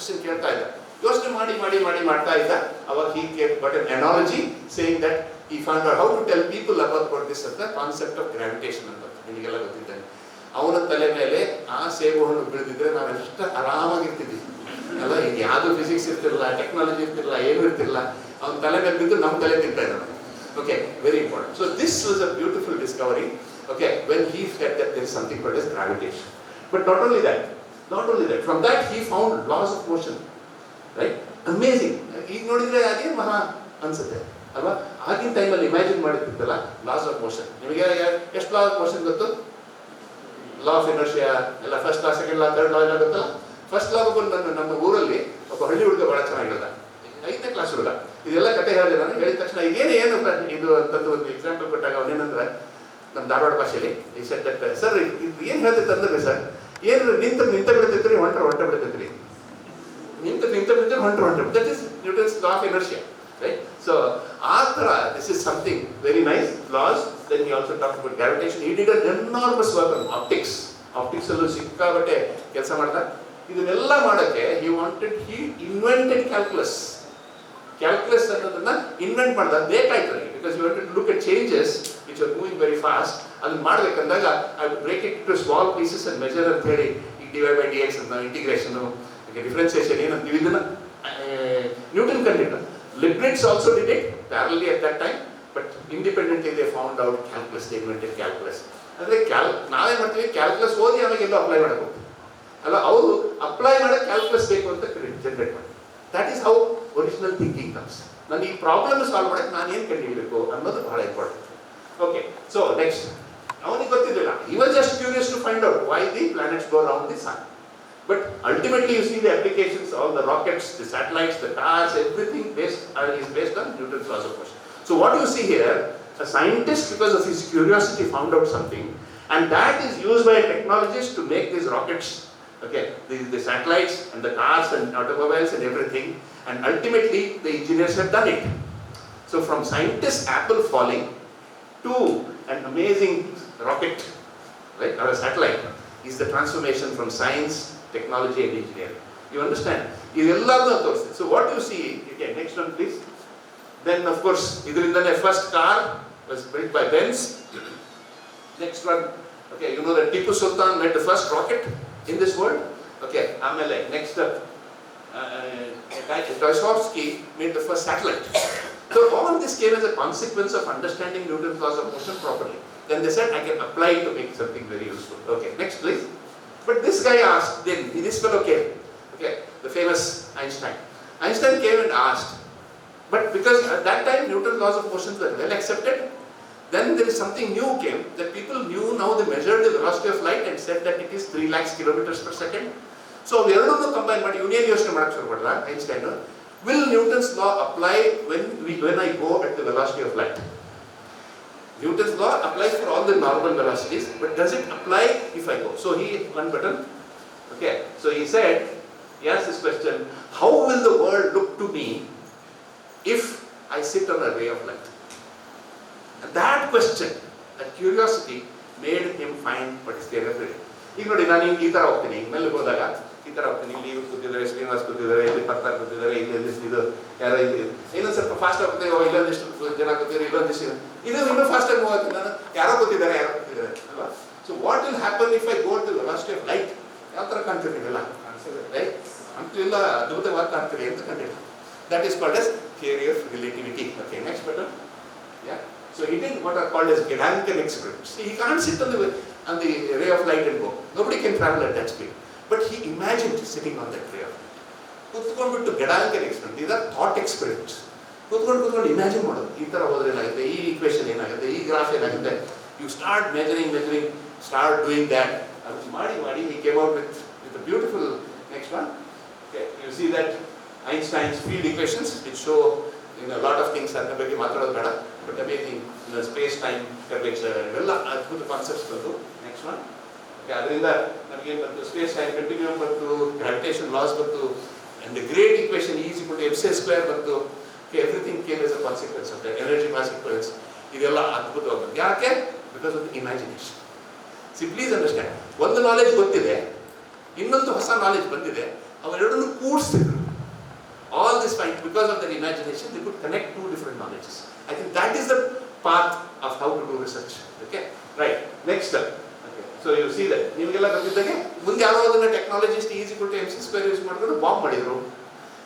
Question ಕೇಳ್ತಾ ಇದ್ದ, ಯೋಚನೆ ಮಾಡಿ ಮಾಡ್ತಾ ಇದ್ದ. ಅವಾಗ he came got an analogy saying that he found out how to tell people about this ಅಂತ ಕಾನ್ಸೆಪ್ಟ್ ಆಫ್ ಗ್ರಾವಿಟೇಷನ್ ಅಂತ ನಿಮಗೆಲ್ಲ ಗೊತ್ತಿದ್ದಾನೆ. ಅವನ ತಲೆ ಮೇಲೆ ಆ ಸೇಬು ಹಣ್ಣು ಬೀಳ್ದಿದ್ರೆ ನಾವೆಷ್ಟು ಆರಾಮಾಗಿರ್ತಿದ್ವಿ ಅಲ್ಲ. ಈಗ ಯಾವುದು ಫಿಸಿಕ್ಸ್ ಇರ್ತಿರಲ್ಲ, ಟೆಕ್ನಾಲಜಿ ಇರ್ತಿರಲ್ಲ, ಏನು ಇರ್ತಿರಲ್ಲ. ಅವನ ತಲೆ ಮೇಲೆ ಬಿದ್ದು ನಮ್ಮ ತಲೆ ತಿಂತಾ ಇದ್ದಾನೆ. Okay, very important. So this was a beautiful discovery. Okay, when he said that there is something called as gravitation. But not only that. From that he found laws of motion. Right? Amazing. ಈಗ ನೋಡಿದ್ರೆ ಅದೇ ಮಹಾ ಅನ್ಸುತ್ತೆ ಅಲ್ವಾ. ಆಗಿನ ಟೈಮಲ್ಲಿ imagine ಮಾಡಿರ್ತಿದ್ದಲ್ಲ loss of motion. ನಿಮಗೆ ಎಷ್ಟು ಲಾ ಆಫ್ ಮೋಷನ್ ಗೊತ್ತು? ಲಾ ಆಫ್ ಇನರ್ಷಿಯಾ ಎಲ್ಲ ಫಸ್ಟ್ ಲಾ, ಸೆಕೆಂಡ್ ಲಾ, ಥರ್ಡ್ ಲಾ ಎಲ್ಲ ಗೊತ್ತಲ್ಲ. ಫಸ್ಟ್ ಲಾ ಬಂದು ನಮ್ಮ ಊರಲ್ಲಿ ಒಬ್ಬ ಹಳ್ಳಿ ಹುಡುಗ ಬಹಳ ಚೆನ್ನಾಗಿರೋದ, 5ನೇ ಕ್ಲಾಸ್ ಹುಡುಗ. ಇದೆಲ್ಲ ಕತೆ ಹೇಳಿದೆ ನಾನು. ಹೇಳಿದ ತಕ್ಷಣ ಏನು ಇದು ಅಂತಂದು ಒಂದು ಎಕ್ಸಾಂಪಲ್ ಕೊಟ್ಟಾಗ ಅವನೇನಂದ್ರೆ ನಮ್ಮ ಧಾರವಾಡ ಭಾಷೆಯಲ್ಲಿ ಈ ಸೆಟ್ ಸರ್ ಇದು ಏನು ಹೇಳ್ತೈತೆ ಅಂದ್ರೆ ಸರ್, ಏನು ನಿಂತ ಬಿಡ್ತೈತ್ರಿ, ಹೊಂಟ ಬಿಡ್ತೈತ್ರಿ, ನಿಂತ ಬಿಡ್ತೀರಿ, ಹೊಂಟ. That is Newton's law of inertia. Right? So, this is something very nice, laws. Then he also talked about gravitation. He did an enormous work on optics. Optics allu ಸಿಕ್ಕಾಬಟ್ಟೆ ಕೆಲಸ ಮಾಡ್ದ. ಇದನ್ನೆಲ್ಲ ಮಾಡಕ್ಕೆ he invented calculus. Calculus ಅನ್ನೋದನ್ನ invent ಮಾಡ್ದ. ಬೇಕಾಯ್ತು because he wanted to look at changes which are moving very fast. ಅದನ್ನ ಮಾಡ್ಬೇಕಂದಾಗ I would break it into small pieces and measure ಅಂತ ಹೇಳಿ ಈ dy by dx ಅಂತ ಇಂಟಿಗ್ರೇಷನ್, ಡಿಫರೆನ್ಸಿಯೇಷನ್ ಏನಂತೀವಿ ಇದನ್ನ Newton ಕಂಡಿದ್ದ. Leibniz also did it parallelly at that time, but independently they found out calculus. They invented calculus. ಅಂದ್ರೆ ನಾವೇ ಮಾಡ್ತೀವಿ calculus ಓದಿ ಆಮೇಲೆ ಎಲ್ಲೋ ಅಪ್ಲೈ ಮಾಡಬೇಕು ಅಲ್ಲ, ಅವರು ಅಪ್ಲೈ ಮಾಡೋಕ್ಕೆ ಕ್ಯಾಲ್ಕುಲಸ್ ಬೇಕು ಅಂತ ಜನರೇಟ್ ಮಾಡಿ. That is how original thinking comes. ನನಗೆ ಈ ಪ್ರಾಬ್ಲಮ್ ಸಾಲ್ವ್ ಮಾಡೋಕ್ಕೆ ನಾನು ಏನು ಕಂಡುಹಿಡಬೇಕು ಅನ್ನೋದು ಬಹಳ ಇಂಪಾರ್ಟೆಂಟ್. ಓಕೆ, ಸೊ ನೆಕ್ಸ್ಟ್ ಅವನಿಗೆ ಗೊತ್ತಿದ್ದಿಲ್ಲ. he was just curious to find out why the planets go around the sun. But ultimately you see the applications, all the rockets, the satellites, the cars, everything is based on Newton's laws of motion. So what you see here, a scientist because of his curiosity found out something, and that is used by technologists to make these rockets, okay, the satellites and the cars and automobiles and everything, and ultimately the engineers have done it. So from scientists Apple falling to an amazing rocket, right, or a satellite, is the transformation from science, technology and engineering. You understand? ಇದೆಲ್ಲದನ್ನು ತೋರಿಸ್ತೀನಿ. So what you see, okay, next one please. Then of course ಇದರಿಂದನೇ first car was built by Benz. Next one, okay, you know that Tipu Sultan made the first rocket in this world. Okay, ಆಮೇಲೆ next Dostoevsky made the first satellite. So all this came as a consequence of understanding Newton's laws of motion properly. Then they said I can apply it to make something very useful. Okay, next please. But this guy asked, then this fellow came, okay, the famous Einstein. Einstein came and asked, but because at that time Newton's laws of motion were well accepted, then there is something new came, that people knew. Now they measured the velocity of light and said that it is 3 lakhs kilometers per second. So ಎರಡನ್ನೂ combine ಮಾಡಿ ಇವನೇನು ಯೋಚನೆ ಮಾಡಕ್ಕೆ ಶುರು ಮಾಡಿದ Einstein, will Newton's law apply when I go at the velocity of light? Newton's law applies for all the normal velocities, but does it apply if I go? So he hit one button. Okay, so he said, he asked this question, how will the world look to me if I sit on a ray of light? And that question, that curiosity made him find what is there every day. ಈಗ ನೋಡಿ, ನಾನು ಹಿಂಗೆ ಈ ಥರ ಹೋಗ್ತೀನಿ, ಮೆಲ್ಲಿಗೆ ಹೋದಾಗ ಈ ಥರ ಹೋಗ್ತೀನಿ, ಇಲ್ಲಿ ಇವ್ರು ಕೂತಿದ್ದಾರೆ, ಶ್ರೀನಿವಾಸ್ ಕೂತಿದ್ದಾರೆ, ಇಲ್ಲಿ ಪತ್ತಾರು ಕೂತಿದ್ದಾರೆ, ಇಲ್ಲಿ ಇದು ಯಾರೋ ಇಲ್ಲಿ ಇನ್ನೊಂದು ಸ್ವಲ್ಪ ಫಾಸ್ಟ್ ಆಗ್ತದೆ, ಇಲ್ಲೊಂದಿಷ್ಟು ಜನ ಕೂತಿದ್ದಾರೆ, ಇಲ್ಲೊಂದಿಷ್ಟು ಇದು ಇನ್ನೂ ಫಾಸ್ಟಾಗಿ ಹೋಗುತ್ತೆ. ನಾನು ಯಾರೋ ಕೂತಿದ್ದಾರೆ ಅಲ್ವಾ. So what will happen if I go to velocity of light? ಯಾವ ಥರ ಕಾಣ್ತಿರ್ತೀವಿಲ್ಲ, ರೈಟ್? ಅಂತೂ ಅದ್ಭುತವಾಗಿ ಕಾಣ್ತೀರಿ ಅಂತ ಕಂಡಿಲ್ಲ. That is called as theory of relativity. Okay, next button. Yeah, so he did what are called as Gedanken experiments. He can't sit on the ray of light and go. Nobody can travel at that speed. But he imagined sitting on that ray of light. ಕೂತ್ಕೊಂಡ್ಬಿಟ್ಟು Gedanken experiments. These are thought experiments. ಕೂತ್ಕೊಂಡು imagine ಮಾಡೋದು, ಈ ಥರ ಹೋದ್ರೆ ಏನಾಗುತ್ತೆ, ಈ equation ಏನಾಗುತ್ತೆ, ಈ graph ಏನಾಗುತ್ತೆ. You start measuring, start doing that. ಅದು ಮಾಡಿ he came out with a beautiful next one. Okay, you see that Einstein's field equations which show a lot of things. ಅದರ ಬಗ್ಗೆ ಮಾತಾಡೋದು ಬೇಡ, but amazing space time curvature ಇವೆಲ್ಲ ಅದ್ಭುತ concepts ಬಂತು. Next one. ಅದರಿಂದ ನಮಗೇನು ಬಂತು, ಸ್ಪೇಸ್ ಟೈಮ್ ಕಂಟಿನ್ಯೂಮ್ ಬಂತು, ಗ್ರಾವಿಟೇಷನ್ ಲಾಸ್ ಬಂತು, and the great equation is equal to mc square ಬಂತು. Everything came as a consequence of that, energy mass equivalence. ಇದೆಲ್ಲ ಅದ್ಭುತವಾಗಿ ಬಂತು. ಯಾಕೆ? Because of the imagination. See please understand, ಒಂದು knowledge ಗೊತ್ತಿದೆ, ಇನ್ನೊಂದು ಹೊಸ ನಾಲೆಜ್ ಬಂದಿದೆ, ಅವೆರಡನ್ನು ಕೂಡಿಸ್ತಿದ್ರು. All this find because of their imagination, they could connect two different knowledges. I think that is the path of how to do research. Okay, right. Next step. Okay, so you see that. ನಿಮಗೆಲ್ಲ ಗೊತ್ತಿದ್ದಾಗೆ ಮುಂದೆ ಯಾರೋ ಅದನ್ನ technologist is equal to mc² use ಮಾಡ್ಕೊಂಡು bomb ಮಾಡಿದ್ರು,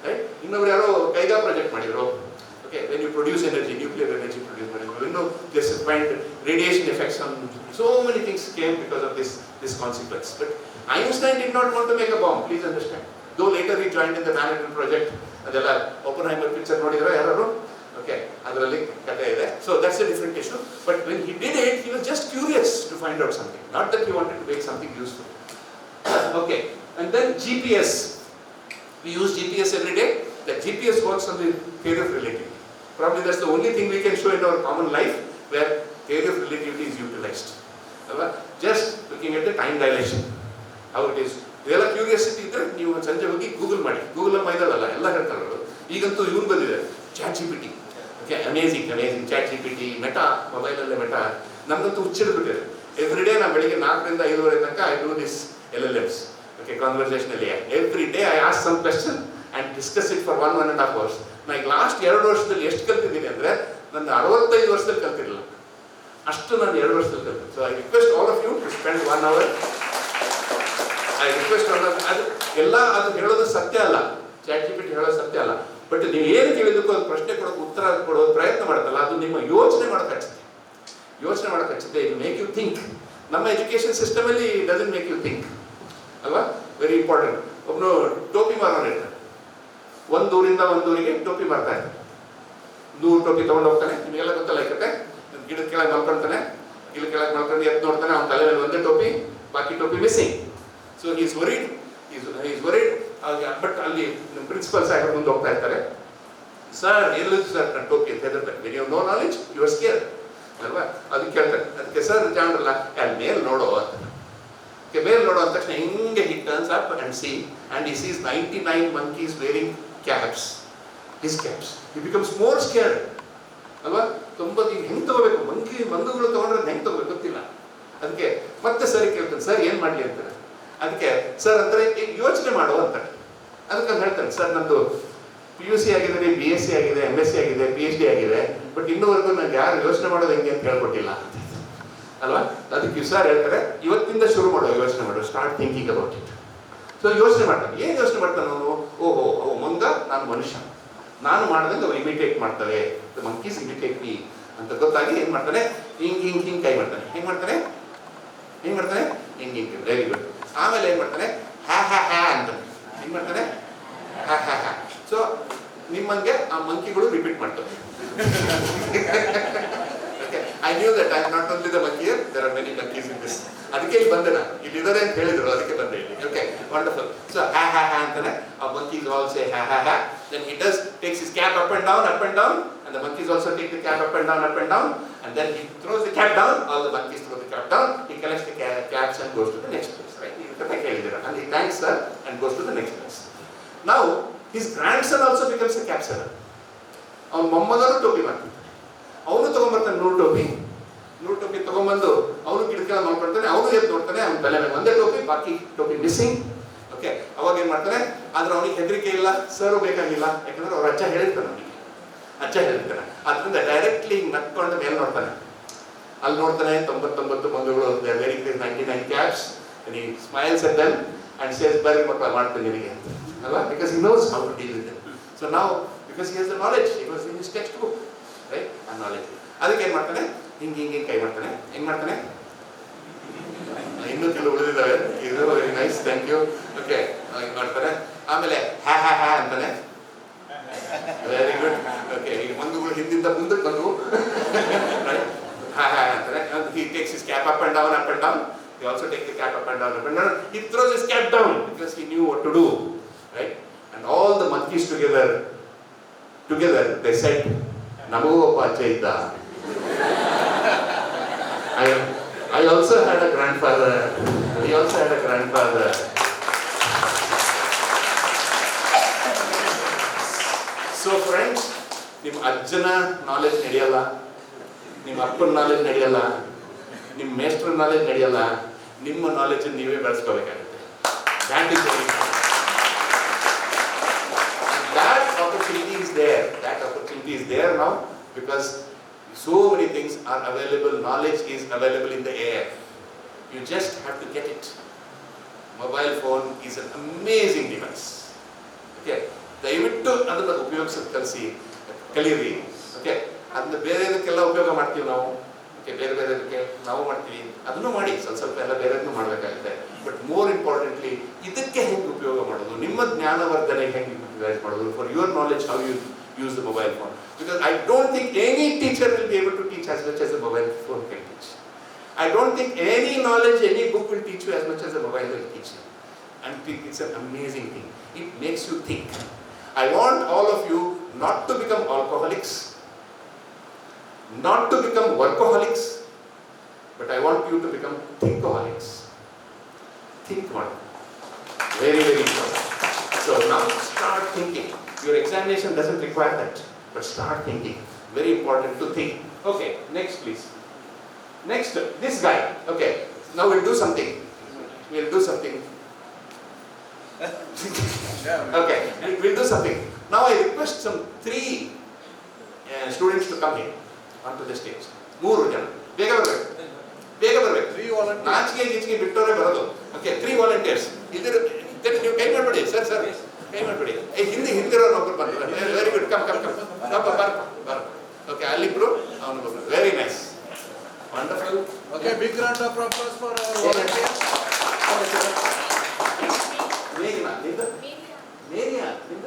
right. ಇನ್ನೊಬ್ರು ಯಾರೋ Kaiga project ಮಾಡಿದ್ರು. Okay, when you produce energy, nuclear energy produce ಮಾಡಿದ್ರು. ಇನ್ನು this find radiation effects on so many things came because of this consequence. But Einstein did not want to make a bomb. Please understand. Though later he joined in the Manhattan Project. ಅದೆಲ್ಲ Oppenheimer picture ನೋಡಿದ್ರೆ ಯಾರು? Okay, ಅದರಲ್ಲಿ ಕಥೆ ಇದೆ. So that's a different issue. But when he did it, he was just curious to find out something, not that he wanted to make something useful. Okay, and then GPS. We use GPS every day. That GPS works on the theory of relativity. Probably that's the only thing we can show in our common life where theory of relativity is utilized. Just looking at the time dilation, how it is. ಇದೆಲ್ಲ curiosity ಇದ್ದರೆ ನೀವು ಸಂಜೆ ಹೋಗಿ Google ಮಾಡಿ. Google ಮೈದಲ್ಲ ಎಲ್ಲ ಹೇಳ್ತಾರೆ. ಈಗಂತೂ ಇವನು ಬಂದಿದೆ, ChatGPT. ಓಕೆ, ಅಮೇಝಿಂಗ್ ಚಾಟ್ GPT, ಮೆಟಾ, ಮೊಬೈಲಲ್ಲೇ ಮೆಟಾ. ನಮ್ಗಂತೂ ಹುಚ್ಚಿಡ್ಬಿಟ್ಟಿದೆ. ಎವ್ರಿ ಡೇ ನಾನು ಬೆಳಿಗ್ಗೆ 4 ರಿಂದ 5 ತನಕ I do this LLMs. Okay, conversational AI. Every day I ask some question and discuss it for 1.5 hours. ನಾನು ಈಗ ಲಾಸ್ಟ್ 2 ವರ್ಷದಲ್ಲಿ ಎಷ್ಟು ಕಲ್ತಿದ್ದೀನಿ ಅಂದರೆ, ನನ್ನ 65 ವರ್ಷದಲ್ಲಿ ಕಲ್ತಿರಲಿಲ್ಲ ಅಷ್ಟು, ನಾನು 2 ವರ್ಷದಲ್ಲಿ ಕಲ್ತಿದ್ದೆ. So I request all of you to spend 1 hour. I request ಅದು ಎಲ್ಲ ಅದು ಹೇಳೋದು ಸತ್ಯ ಅಲ್ಲ, ChatGPT ಹೇಳೋದು ಸತ್ಯ ಅಲ್ಲ. ಬಟ್ ನೀವು ಏನು ಕೇಳಿದಕ್ಕೂ ಅದು ಪ್ರಶ್ನೆ ಕೊಡೋಕೆ ಉತ್ತರ ಕೊಡೋದು ಪ್ರಯತ್ನ ಮಾಡುತ್ತಲ್ಲ, ಅದು ನಿಮ್ಮ ಯೋಚನೆ ಮಾಡೋಕೆ ಹಚ್ಚುತ್ತೆ. ಇದು ಮೇಕ್ ಯು ಥಿಂಕ್. ನಮ್ಮ ಎಜುಕೇಷನ್ ಸಿಸ್ಟಮಲ್ಲಿ ಡಸಂಟ್ ಮೇಕ್ ಯು ಥಿಂಕ್ ಅಲ್ವಾ? Very important. ಒಬ್ಬನು ಟೋಪಿ ಮಾರೋನು ಇರ್ತಾನೆ, ಒಂದು ಊರಿಂದ ಒಂದು ಊರಿಗೆ ಟೋಪಿ ಮಾರ್ತಾ ಇರ್ತಾನೆ. 100 ಟೋಪಿ ತೊಗೊಂಡು ಹೋಗ್ತಾನೆ. ನಿಮಗೆಲ್ಲ ಗೊತ್ತಲ್ಲ ಈ ಕತೆ. ಗಿಡದ ಕೆಳಗೆ ಮಲ್ಕೊಳ್ತಾನೆ, ಗಿಡದ ಕೆಳಗೆ ಮಲ್ಕೊಂಡು ಎದ್ದು ನೋಡ್ತಾನೆ, ಅವನ ತಲೆ ಮೇಲೆ ಒಂದೇ ಟೋಪಿ, ಬಾಕಿ ಟೋಪಿ missing. So he is worried. But ಅಲ್ಲಿ ಪ್ರಿನ್ಸಿಪಲ್ ಸಾಹೇಬರು ಮುಂದೆ ಹೋಗ್ತಾ ಇರ್ತಾರೆ. ಸರ್ ಎಲ್ಲಿದೆ ಸರ್ ನನ್ನ ಟೋಪಿ ಅಂತ ಹೇಳಿದ್ರೆ, when you know knowledge you are scared ಅಲ್ವಾ? ಅದಕ್ಕೆ ಕೇಳ್ತಾರೆ. ಅದಕ್ಕೆ ಸರ್ ಜಾಣರಲ್ಲ, ಅಲ್ಲಿ ಮೇಲೆ ನೋಡೋ ಅಂತ. ಓಕೆ, ಮೇಲೆ ನೋಡೋ ಅಂದ ತಕ್ಷಣ ಹಿಂಗೆ he turns up and he sees 99 monkeys wearing caps, his caps. He becomes more scared ಅಲ್ವಾ? ಹೆಂಗೆ ತಗೋಬೇಕು, ಮಂಗಗಳು ತಗೊಂಡ್ರೆ ಹೆಂಗೆ ತಗೋಬೇಕು ಗೊತ್ತಿಲ್ಲ. ಅದಕ್ಕೆ ಮತ್ತೆ ಸರಿ ಕೇಳ್ತಾನೆ, ಸರ್ ಏನು ಮಾಡಲಿ ಅಂತಾರೆ. ಅದಕ್ಕೆ ಸರ್ ಅಂತಾರೆ, ಈಗ ಯೋಚನೆ ಮಾಡುವ ಅಂತಾರೆ. ಅದಕ್ಕೆ ನಾನು ಹೇಳ್ತೇನೆ, ಸರ್ ನಂದು PUC ಆಗಿದೆ, BSc ಆಗಿದೆ, MSc ಆಗಿದೆ, PhD ಆಗಿದೆ, ಬಟ್ ಇನ್ನೂವರೆಗೂ ನಂಗೆ ಯಾರು ಯೋಚನೆ ಮಾಡೋದು ಹೆಂಗೆ ಅಂತ ಹೇಳ್ಕೊಟ್ಟಿಲ್ಲ ಅಲ್ವಾ? ಅದಕ್ಕೆ ಸರ್ ಹೇಳ್ತಾರೆ, ಇವತ್ತಿಂದ ಶುರು ಮಾಡೋ ಯೋಚನೆ ಮಾಡೋ, start thinking about it. So ಯೋಚನೆ ಮಾಡ್ತಾನೆ. ಏನು ಯೋಚನೆ ಮಾಡ್ತಾನೆ ಅವನು? ಓಹೋ, ಮಂಗ, ನಾನು ಮನುಷ್ಯ, ನಾನು ಮಾಡ್ದಂಗೆ ಅವು ಇಮಿಟೇಟ್ ಮಾಡ್ತವೆ, ಮಂಕೀಸ್ ಇಮಿಟೇಟ್ ಮೀ ಅಂತ ಗೊತ್ತಾಗಿ ಏನು ಮಾಡ್ತಾನೆ, ಹಿಂಗೆ ಕೈ ಮಾಡ್ತಾನೆ. ಹೆಂಗೆ ಮಾಡ್ತಾನೆ? ಹಿಂಗೆ. Very good. ಆಮೇಲೆ ಏನು ಮಾಡ್ತಾನೆ? ಹ್ಯಾ ಅಂತಾನೆ. ಏನು ಮಾಡ್ತಾನೆ? ಹ್ಯಾ. ಸೊ ನಿಮ್ಮಂಗೆ ಆ ಮಂಕಿಗಳು ರಿಪೀಟ್ ಮಾಡ್ತವೆ. I knew that I am not only the monkey, there are many monkeys in this. ಅದಕ್ಕೆ ಇಲ್ಲಿ ಬಂದೆ ನಾನು, ಇಲ್ಲಿದ್ದಾರೆ ಅಂತ ಹೇಳಿದ್ರು, ಅದಕ್ಕೆ ಬಂದೆ ಇಲ್ಲಿ. Okay, wonderful. ಸೊ ಹ್ಯಾ ಅಂತಾನೆ. ಆ ಮಂಕೀಸ್ ಆಲ್ ಸೇ ಹ್ಯಾ. Then he takes his cap up and down, and the monkeys also take the cap up and down, and then he throws the cap down. All the monkeys throw the cap down. He collects the caps and goes to the next place. Right? And he thanks her and goes to the next place. Now his grandson also becomes a cap seller. ಅವನ ಮೊಮ್ಮಗನು ಟೋಪಿ ಮಾಡ್ತಾನೆ. ಅವನು ತಗೊಂಡ್ಬರ್ತಾನೆ 100 ಟೋಪಿ ತಗೊಂಡ್ಬಂದು ಅವನು ಗಿಡಕ್ಕೆಲ್ಲ ನೋಡ್ಕೊಳ್ತಾನೆ. ಅವನು ಎದ್ದು ನೋಡ್ತಾನೆ, ಅವನ ತಲೆ ಮೇಲೆ ಒಂದೇ ಟೋಪಿ, ಬಾಕಿ ಟೋಪಿ ಮಿಸ್ಸಿಂಗ್. ಓಕೆ, ಅವಾಗ ಏನು ಮಾಡ್ತಾನೆ? ಆದ್ರೆ ಅವನಿಗೆ ಹೆದರಿಕೆ ಇಲ್ಲ, ಸರ್ ಬೇಕಾಗಿಲ್ಲ, ಯಾಕಂದ್ರೆ ಅವ್ರ ಅಜ್ಜ ಹೇಳಿರ್ತಾನೆ. ಅದರಿಂದ ಡೈರೆಕ್ಟ್ಲಿ ನಕ್ಕೊಂಡು ಮೇಲೆ ನೋಡ್ತಾನೆ. ಅಲ್ಲಿ ನೋಡ್ತಾನೆ 99 ಮಂಗಗಳು, very 99 caps. he smiles at them and says, ಬರ್ರಿ ಮಕ್ಕಳ ಮಾಡ್ತೀನಿ ನಿನಗೆ ಅಲ್ವಾ? Because he knows how to deal with them. So now, because he has the knowledge, he was in his textbook, right? ಆ knowledge. ಅದಕ್ಕೆ ಏನು ಮಾಡ್ತಾನೆ? ಹಿಂಗೆ ಕೈ ಮಾಡ್ತಾನೆ. ಹೆಂಗೆ ಮಾಡ್ತಾನೆ? ಇನ್ನೂ ಕೆಲವು ಉಳಿದಿದ್ದಾವೆ. ಇದು very nice, thank you. Okay, ಹಿಂಗೆ ಮಾಡ್ತಾರೆ. ಆಮೇಲೆ ಹ್ಯಾ ಅಂತಾನೆ. Very good. ಓಕೆ, ಈಗ ಮಂಗಗಳು ಹಿಂದಿಂದ ಮುಂದಕ್ಕೆ ಬಂದವು. ಹ್ಯಾ ಅಂತಾನೆ. He takes his cap up and down. He also takes the cap up and down. He throws his cap down because he knew what to do, right? And all the monkeys together they said, Namo Pachayda. I also had a grandfather. He also had a grandfather. So friends, ನಿಮ್ಮ ಅಜ್ಜನ knowledge ನಡೆಯಲ್ಲ, ನಿಮ್ಮ ಅಪ್ಪನ knowledge ನಡೆಯಲ್ಲ, ನಿಮ್ಮ ಮೇಸ್ಟ್ರ knowledge ನಡೆಯಲ್ಲ. ನಿಮ್ಮ knowledge ನೀವೇ ಬೆಳೆಸ್ಕೋಬೇಕಾಗುತ್ತೆ. That is very important. That opportunity is there. That opportunity is there now because so many things are available. Knowledge is available in the air. You just have to get it. Mobile phone is an amazing device. Okay, ದಯವಿಟ್ಟು ಅದನ್ನು ಉಪಯೋಗಿಸೋದು ಕಲೀರಿ. Okay, ಅದನ್ನ ಬೇರೆದಕ್ಕೆಲ್ಲ ಉಪಯೋಗ ಮಾಡ್ತೀವಿ ನಾವು. Okay, ಬೇರೆದಕ್ಕೆ ನಾವು ಮಾಡ್ತೀವಿ, ಅದನ್ನು ಮಾಡಿ, ಸ್ವಲ್ಪ ಎಲ್ಲ ಬೇರೆದನ್ನು ಮಾಡಬೇಕಾಗುತ್ತೆ. ಬಟ್ ಮೋರ್ ಇಂಪಾರ್ಟೆಂಟ್ಲಿ ಇದಕ್ಕೆ ಹೆಂಗೆ ಉಪಯೋಗ ಮಾಡೋದು, ನಿಮ್ಮ ಜ್ಞಾನವರ್ಧನೆಗೆ ಹೆಂಗೆ ಯುಟಿಲೈಸ್ ಮಾಡೋದು, for your knowledge how you use the mobile phone. Because I don't think any teacher will be able to teach as much as a mobile phone can teach. I don't think any knowledge, any book will teach you as much as a mobile will teach you. And it's an amazing thing. It makes you think. I want all of you not to become alcoholics, not to become workaholics, but I want you to become thinkaholics. Think one. Very, very important. So now start thinking. Your examination doesn't require that, but start thinking. Very important to think. Okay, next please. Next, this guy. Okay, now we'll do something. We'll do something. Okay, we'll do something. Now I request some 3 students to come here onto the stage. 3 ಜನ ಬೇಗ ಬರಬೇಕು. 3 volunteers. ನಾಚಿಕೆ ಗೀಚಿಗೆ ಬಿಟ್ಟವರೇ ಬರೋದು. Okay, 3 volunteers. ಇದಿರು ನೀವು ಕೈ ಮಾಡಬೇಡಿ sir. ಕೈ ಮಾಡಬೇಡಿ. ಹಿಂದಿರೋರು ಒಬ್ಬರು ಬಂದಿದ್ದಾರೆ. Very good. ಕಮ್ ಬರ್. ಓಕೆ, ಅಲ್ಲಿಬ್ರು ಅವನಿಗೊಬ್ರು. Very nice, wonderful. Okay, big round of applause for our volunteers. ಮೇಘನಾ, ನಿಂದ? ಮೇರಿಯಾ, ನಿಂದ?